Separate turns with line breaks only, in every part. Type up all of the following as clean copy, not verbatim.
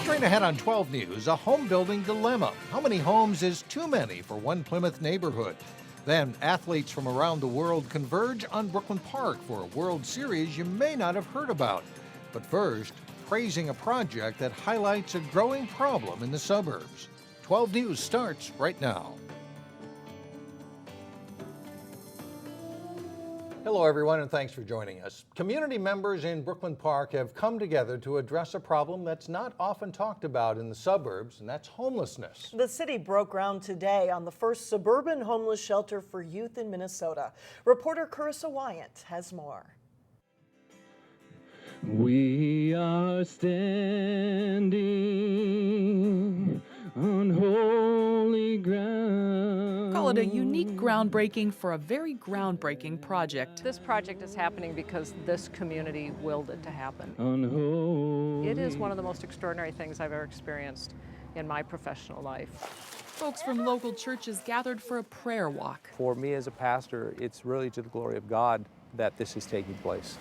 Straight ahead on 12 News, a home building dilemma. How many homes is too many for one Plymouth neighborhood? Then, athletes from around the world converge on Brooklyn Park for a World Series you may not have heard about. But first, praising a project that highlights a growing problem in the suburbs. 12 News starts right now. Hello, everyone, and thanks for joining us. Community members in Brooklyn Park have come together to address a problem that's not often talked about in the suburbs, and that's homelessness.
The city broke ground today on the first suburban homeless shelter for youth in Minnesota. Reporter Carissa Wyant has more.
We are standing on holy ground.
Call it a unique groundbreaking for a very groundbreaking project.
This project is happening because this community willed it to happen.
On holy.
It is one of the most extraordinary things I've ever experienced in my professional life.
Folks from local churches gathered for a prayer walk.
For me as a pastor, it's really to the glory of God that this is taking place.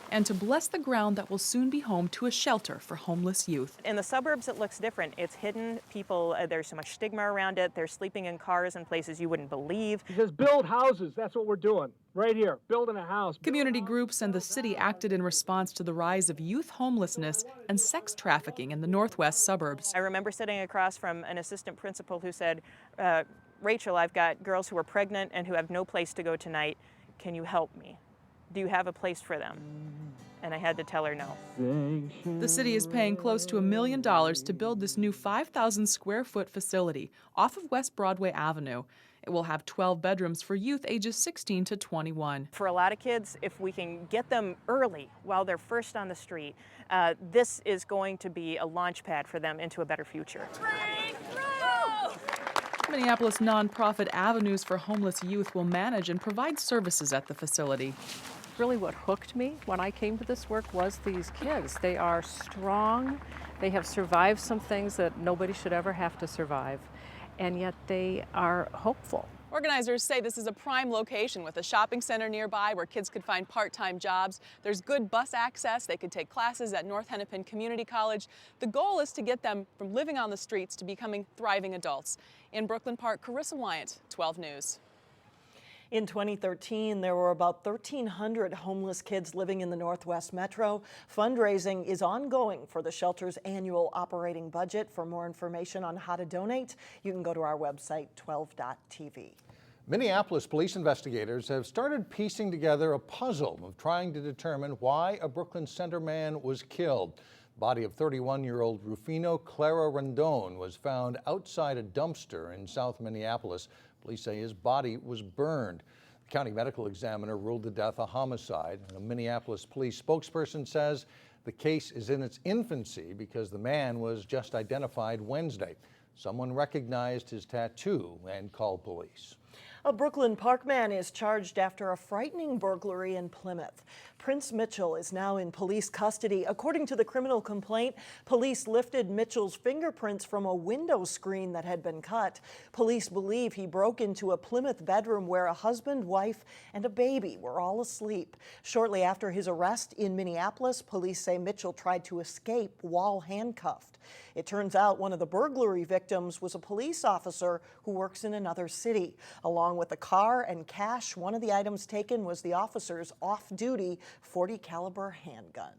And to bless the ground that will soon be home to a shelter for homeless youth.
In the suburbs, it looks different. It's hidden. People, there's so much stigma around it. They're sleeping in cars in places you wouldn't believe.
He says, build houses. That's what we're doing right here, building a house.
Community groups and the city acted in response to the rise of youth homelessness and sex trafficking in the northwest suburbs.
I remember sitting across from an assistant principal who said, Rachel, I've got girls who are pregnant and who have no place to go tonight. Can you help me? Do you have a place for them? And I had to tell her no.
The city is paying close to $1 million to build this new 5,000 square foot facility off of West Broadway Avenue. It will have 12 bedrooms for youth ages 16 to 21.
For a lot of kids, if we can get them early while they're first on the street, this is going to be a launch pad for them into a better future.
Minneapolis nonprofit Avenues for Homeless Youth will manage and provide services at the facility.
Really what hooked me when I came to this work was these kids. They are strong, they have survived some things that nobody should ever have to survive, and yet they are hopeful.
Organizers say this is a prime location with a shopping center nearby where kids could find part-time jobs. There's good bus access. They could take classes at North Hennepin Community College. The goal is to get them from living on the streets to becoming thriving adults. In Brooklyn Park, Carissa Wyant, 12 News.
In 2013, there were about 1,300 homeless kids living in the Northwest Metro. Fundraising is ongoing for the shelter's annual operating budget. For more information on how to donate, you can go to our website, 12.tv.
Minneapolis police investigators have started piecing together a puzzle of trying to determine why a Brooklyn Center man was killed. The body of 31-year-old Rufino Clara Rondon was found outside a dumpster in South Minneapolis. Police say his body was burned. The county medical examiner ruled the death a homicide. A Minneapolis police spokesperson says the case is in its infancy because the man was just identified Wednesday. Someone recognized his tattoo and called police.
A Brooklyn Park man is charged after a frightening burglary in Plymouth. Prince Mitchell is now in police custody. According to the criminal complaint, police lifted Mitchell's fingerprints from a window screen that had been cut. Police believe he broke into a Plymouth bedroom where a husband, wife, and a baby were all asleep. Shortly after his arrest in Minneapolis, police say Mitchell tried to escape while handcuffed. It turns out one of the burglary victims was a police officer who works in another city. Along with the car and cash, one of the items taken was the officer's off-duty .40 caliber handgun.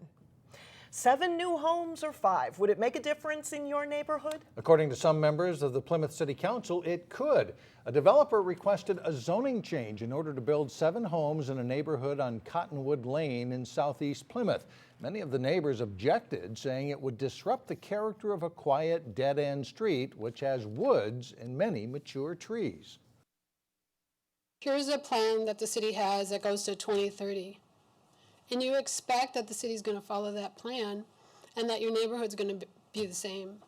7 new homes or 5? Would it make a difference in your neighborhood?
According to some members of the Plymouth City Council, it could. A developer requested a zoning change in order to build 7 homes in a neighborhood on Cottonwood Lane in southeast Plymouth. Many of the neighbors objected, saying it would disrupt the character of a quiet, dead-end street, which has woods and many mature trees.
Here's a plan that the city has that goes to 2030. And you expect that the city's going to follow that plan and that your neighborhood's going to be the same.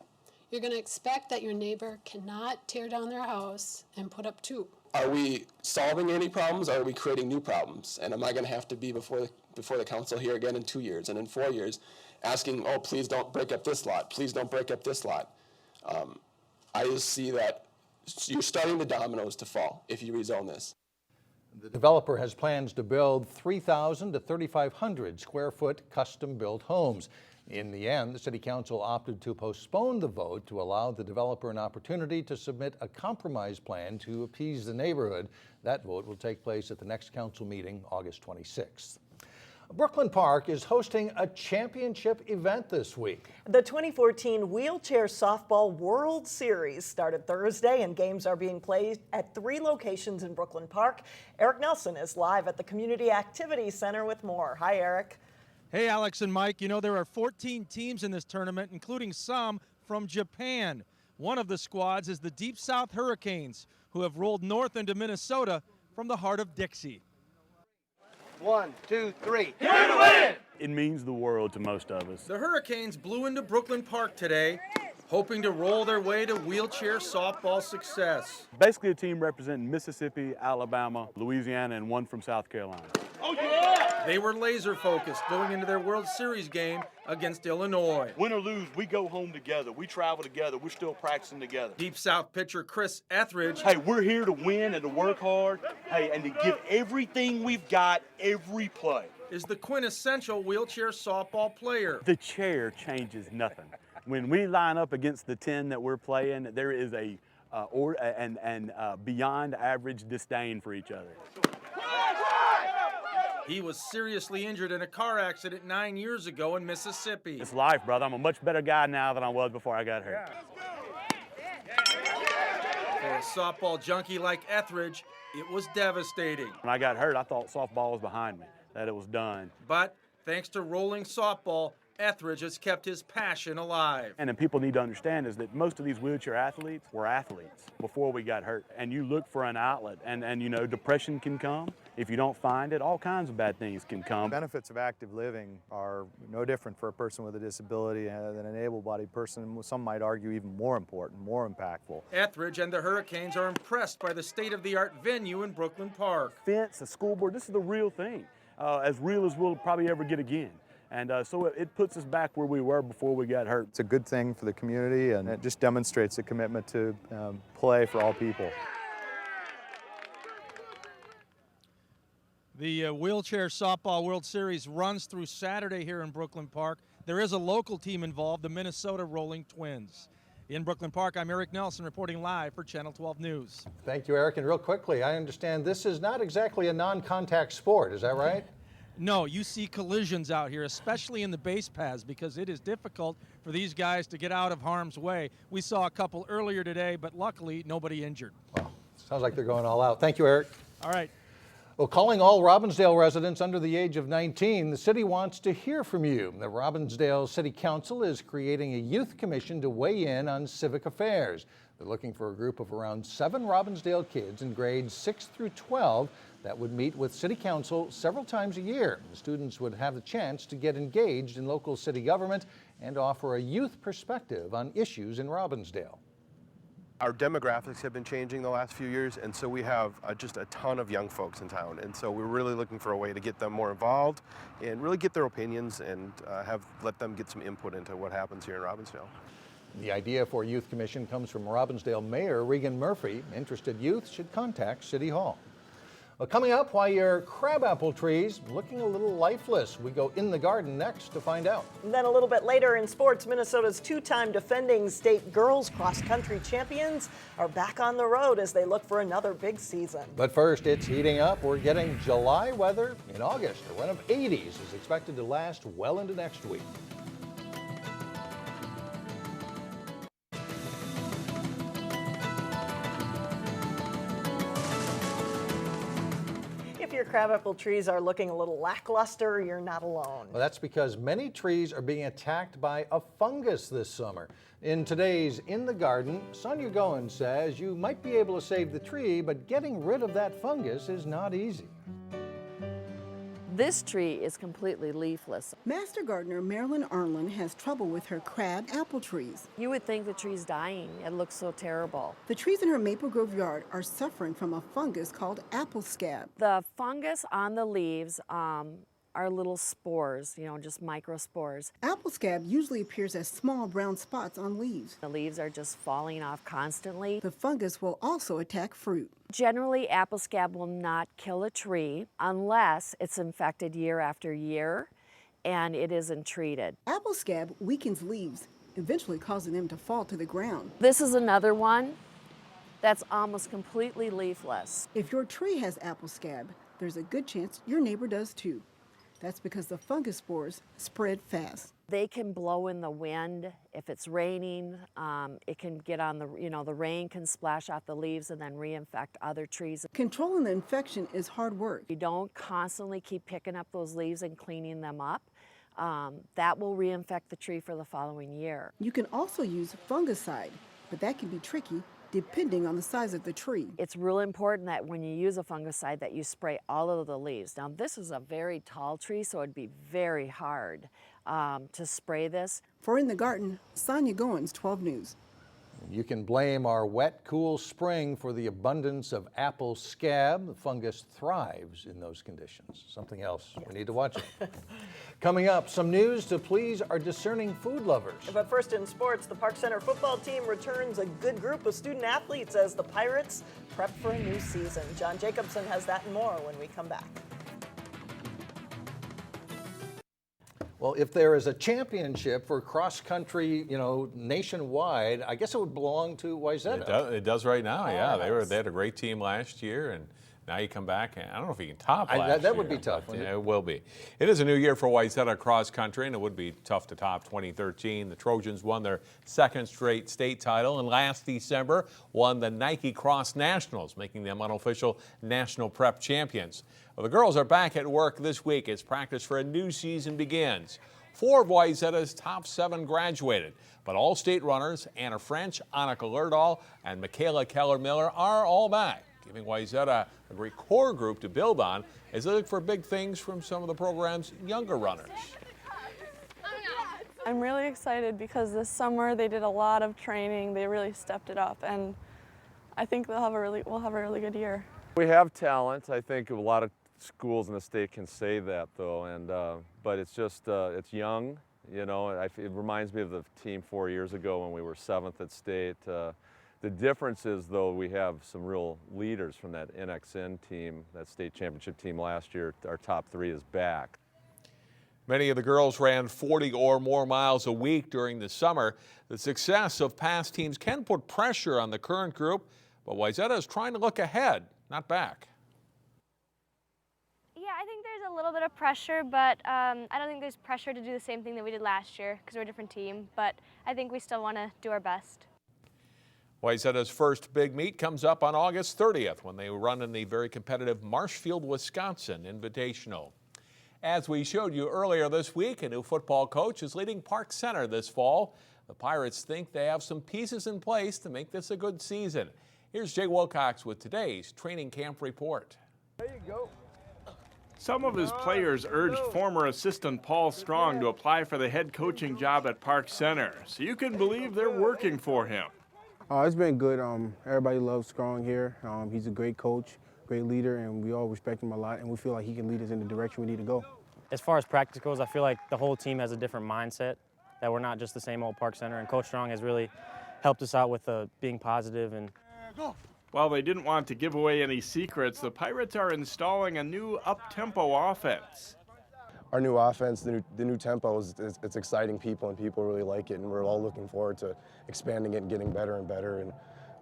You're going to expect that your neighbor cannot tear down their house and put up 2.
Are we solving any problems, or are we creating new problems? And am I going to have to be before the council here again in 2 years and in 4 years asking, oh, please don't break up this lot, please don't break up this lot? I just see that you're starting the dominoes to fall if you rezone this.
The developer has plans to build 3,000 to 3,500 square foot custom-built homes. In the end, the City Council opted to postpone the vote to allow the developer an opportunity to submit a compromise plan to appease the neighborhood. That vote will take place at the next council meeting, August 26th. Brooklyn Park is hosting a championship event this week.
The 2014 Wheelchair Softball World Series started Thursday, and games are being played at 3 locations in Brooklyn Park. Eric Nelson is live at the Community Activity Center with more. Hi, Eric.
Hey, Alex and Mike. You know, there are 14 teams in this tournament, including some from Japan. One of the squads is the Deep South Hurricanes, who have rolled north into Minnesota from the heart of Dixie.
1, 2, 3.
Here to win! It means the world to most of us.
The Hurricanes blew into Brooklyn Park today, hoping to roll their way to wheelchair softball success.
Basically a team representing Mississippi, Alabama, Louisiana, and one from South Carolina.
Oh, yeah! They were laser focused going into their World Series game against Illinois.
Win or lose, we go home together. We travel together. We're still practicing together.
Deep South pitcher Chris Etheridge.
Hey, we're here to win and to work hard. Hey, and to give everything we've got every play.
Is the quintessential wheelchair softball player.
The chair changes nothing. When we line up against the 10 that we're playing, there is a beyond average disdain for each other.
He was seriously injured in a car accident 9 years ago in Mississippi.
It's life, brother. I'm a much better guy now than I was before I got hurt.
For a softball junkie like Etheridge, it was devastating.
When I got hurt, I thought softball was behind me, that it was done.
But thanks to rolling softball, Etheridge has kept his passion alive.
And then people need to understand is that most of these wheelchair athletes were athletes before we got hurt. And you look for an outlet, and you know, depression can come. If you don't find it, all kinds of bad things can come.
The benefits of active living are no different for a person with a disability than an able-bodied person. Some might argue even more important, more impactful.
Etheridge and the Hurricanes are impressed by the state-of-the-art venue in Brooklyn Park.
Fence, a school board, this is the real thing, as real as we'll probably ever get again. And so it puts us back where we were before we got hurt.
It's a good thing for the community, and it just demonstrates a commitment to play for all people.
The Wheelchair Softball World Series runs through Saturday here in Brooklyn Park. There is a local team involved, the Minnesota Rolling Twins. In Brooklyn Park, I'm Eric Nelson reporting live for Channel 12 News.
Thank you, Eric. And real quickly, I understand this is not exactly a non-contact sport, is that right?
No, you see collisions out here, especially in the base paths, because it is difficult for these guys to get out of harm's way. We saw a couple earlier today, but luckily nobody injured.
Well, sounds like they're going all out. Thank you, Eric.
All right.
Well, calling all Robbinsdale residents under the age of 19, the city wants to hear from you. The Robbinsdale City Council is creating a youth commission to weigh in on civic affairs. They're looking for a group of around 7 Robbinsdale kids in grades 6 through 12 that would meet with City Council several times a year. The students would have the chance to get engaged in local city government and offer a youth perspective on issues in Robbinsdale.
Our demographics have been changing the last few years, and so we have just a ton of young folks in town. And so we're really looking for a way to get them more involved and really get their opinions and let them get some input into what happens here in Robbinsdale.
The idea for a youth commission comes from Robbinsdale Mayor Regan Murphy. Interested youth should contact City Hall. Well, coming up, why your crabapple trees looking a little lifeless. We go in the garden next to find out.
And then a little bit later in sports, Minnesota's 2-time defending state girls cross-country champions are back on the road as they look for another big season.
But first, it's heating up. We're getting July weather in August. A run of 80s is expected to last well into next week.
If your crabapple trees are looking a little lackluster, you're not alone.
Well, that's because many trees are being attacked by a fungus this summer. In today's In the Garden, Sonia Goen says you might be able to save the tree, but getting rid of that fungus is not easy.
This tree is completely leafless.
Master gardener Marilyn Arlen has trouble with her crab apple trees.
You would think the tree's dying. It looks so terrible.
The trees in her Maple Grove yard are suffering from a fungus called apple scab.
The fungus on the leaves are little spores, just microspores.
Apple scab usually appears as small brown spots on leaves.
The leaves are just falling off constantly.
The fungus will also attack fruit.
Generally, apple scab will not kill a tree unless it's infected year after year. and it isn't treated.
Apple scab weakens leaves, eventually causing them to fall to the ground.
This is another one that's almost completely leafless.
If your tree has apple scab, there's a good chance your neighbor does too. That's because the fungus spores spread fast.
They can blow in the wind. If it's raining, it can get on the rain can splash off the leaves and then reinfect other trees.
Controlling the infection is hard work.
You don't constantly keep picking up those leaves and cleaning them up. That will reinfect the tree for the following year.
You can also use fungicide, but that can be tricky depending on the size of the tree.
It's really important that when you use a fungicide that you spray all of the leaves. Now this is a very tall tree, so it'd be very hard to spray this.
For In the Garden, Sonia Goins, 12 News.
You can blame our wet, cool spring for the abundance of apple scab. The fungus thrives in those conditions. Something else we need to watch it. Coming up, some news to please our discerning food lovers.
But first in sports, the Park Center football team returns a good group of student athletes as the Pirates prep for a new season. John Jacobson has that and more when we come back.
Well, if there is a championship for cross-country, nationwide, I guess it would belong to Wayzata.
It does right now, yeah. They had a great team last year, and now you come back, and I don't know if you can top last year.
That would be tough.
Yeah, it will be. It is a new year for Wayzata cross-country, and it would be tough to top 2013. The Trojans won their second straight state title, and last December won the Nike Cross Nationals, making them unofficial national prep champions. Well, the girls are back at work this week as practice for a new season begins. 4 of Wayzata's top 7 graduated, but all state runners Anna French, Annika Lerdahl, and Michaela Keller-Miller are all back, giving Wayzata a great core group to build on as they look for big things from some of the program's younger runners.
I'm really excited because this summer they did a lot of training. They really stepped it up, and I think we'll have a really good year.
We have talent. I think a lot of schools in the state can say that, though, but it's just it's young. It reminds me of the team 4 years ago when we were 7th at state. The difference is, though, we have some real leaders from that NXN team, that state championship team last year. Our top 3 is back.
Many of the girls ran 40 or more miles a week during the summer. The success of past teams can put pressure on the current group, but Wayzata is trying to look ahead, not back.
Yeah, I think there's a little bit of pressure, but I don't think there's pressure to do the same thing that we did last year because we're a different team, but I think we still want to do our best.
Wayzata's first big meet comes up on August 30th when they run in the very competitive Marshfield, Wisconsin Invitational. As we showed you earlier this week, a new football coach is leading Park Center this fall. The Pirates think they have some pieces in place to make this a good season. Here's Jay Wilcox with today's training camp report.
There you go. Some of his players urged former assistant Paul Strong to apply for the head coaching job at Park Center, so you can believe they're working for him.
It's been good. Everybody loves Strong here. He's a great coach, great leader, and we all respect him a lot, and we feel like he can lead us in the direction we need to go.
As far as practice goes, I feel like the whole team has a different mindset, that we're not just the same old Park Center, and Coach Strong has really helped us out with being positive. And
while they didn't want to give away any secrets, the Pirates are installing a new up-tempo offense.
Our new offense, the new tempo, it's exciting people, and people really like it, and we're all looking forward to expanding it and getting better and better. And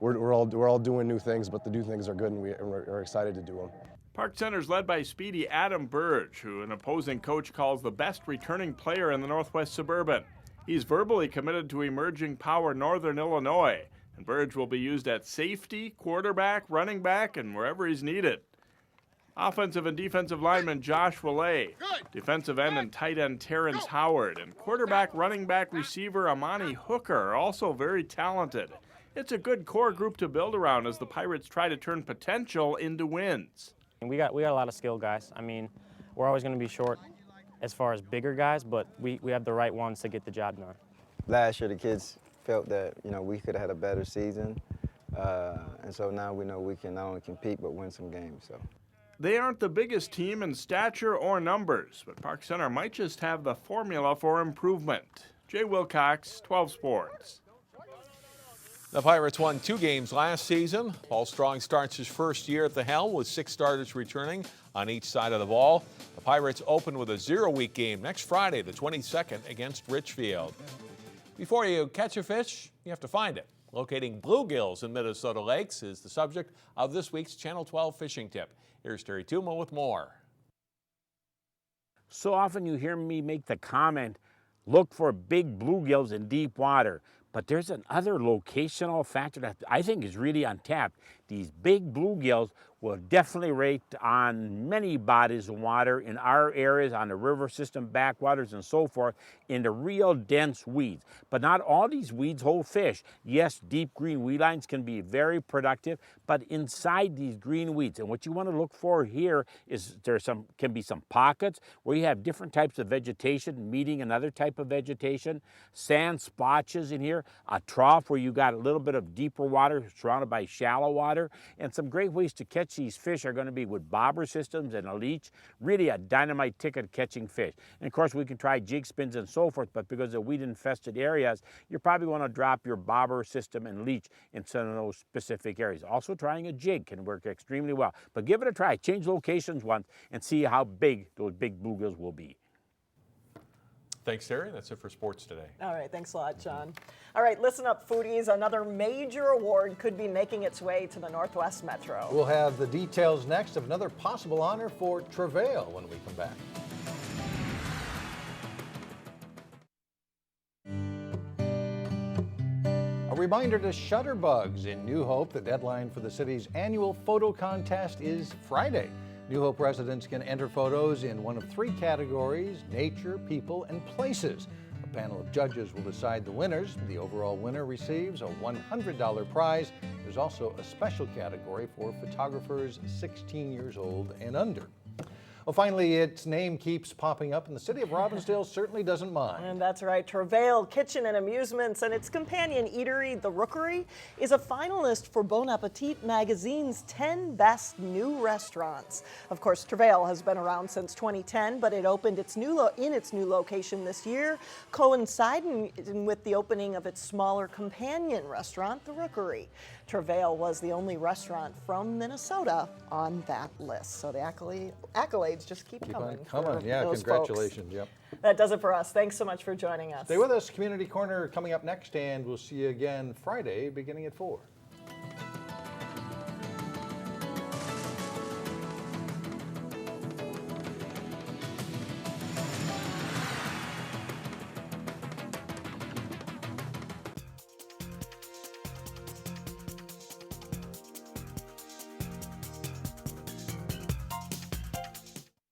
we're all doing new things, but the new things are good, and we're excited to do them.
Park Center's led by speedy Adam Burge, who an opposing coach calls the best returning player in the Northwest Suburban. He's verbally committed to emerging power Northern Illinois, and Burge will be used at safety, quarterback, running back, and wherever he's needed. Offensive and defensive lineman Josh Willay, defensive end and tight end Terrence Howard, and quarterback, running back, receiver Amani Hooker are also very talented. It's a good core group to build around as the Pirates try to turn potential into wins.
we got a lot of skilled guys. I mean, we're always going to be short as far as bigger guys, but we have the right ones to get the job done.
Last year, the kids felt that we could have had a better season, and so now we know we can not only compete but win some games. So.
They aren't the biggest team in stature or numbers, but Park Center might just have the formula for improvement. Jay Wilcox, 12 Sports.
The Pirates won 2 games last season. Paul Strong starts his first year at the helm with 6 starters returning on each side of the ball. The Pirates open with a 0-week game next Friday, the 22nd, against Richfield. Before you catch a fish, you have to find it. Locating bluegills in Minnesota lakes is the subject of this week's Channel 12 fishing tip. Here's Terry Tuma with more.
So often you hear me make the comment, look for big bluegills in deep water. But there's another locational factor that I think is really untapped. These big bluegills will definitely rate on many bodies of water in our areas, on the river system, backwaters, and so forth, in the real dense weeds. But not all these weeds hold fish. Yes, deep green weed lines can be very productive, but inside these green weeds, and what you want to look for here is can be some pockets where you have different types of vegetation meeting another type of vegetation, sand splotches in here, a trough where you got a little bit of deeper water surrounded by shallow water, and some great ways to catch these fish are going to be with bobber systems and a leech, really a dynamite ticket catching fish. And of course we can try jig spins and so forth, but because of weed infested areas, you probably want to drop your bobber system and leech in some of those specific areas. Also trying a jig can work extremely well, but give it a try. Change locations once and see how big those big bluegills will be.
Thanks, Terry. That's it for sports today.
All right, thanks a lot, John. All right, listen up, foodies. Another major award could be making its way to the Northwest Metro.
We'll have the details next of another possible honor for Travail when we come back. A reminder to shutterbugs in New Hope, the deadline for the city's annual photo contest is Friday. New Hope residents can enter photos in one of 3 categories: nature, people, and places. A panel of judges will decide the winners. The overall winner receives a $100 prize. There's also a special category for photographers 16 years old and under. Well, finally, its name keeps popping up, and the city of Robbinsdale certainly doesn't mind.
And that's right, Travail Kitchen and Amusements and its companion eatery, The Rookery, is a finalist for Bon Appetit magazine's 10 Best New Restaurants. Of course, Travail has been around since 2010, but it opened its new location this year, coinciding with the opening of its smaller companion restaurant, The Rookery. Travail was the only restaurant from Minnesota on that list. So the accolades just keep coming.
Yeah, congratulations. Yep.
That does it for us. Thanks so much for joining us.
Stay with us. Community Corner coming up next, and we'll see you again Friday beginning at 4.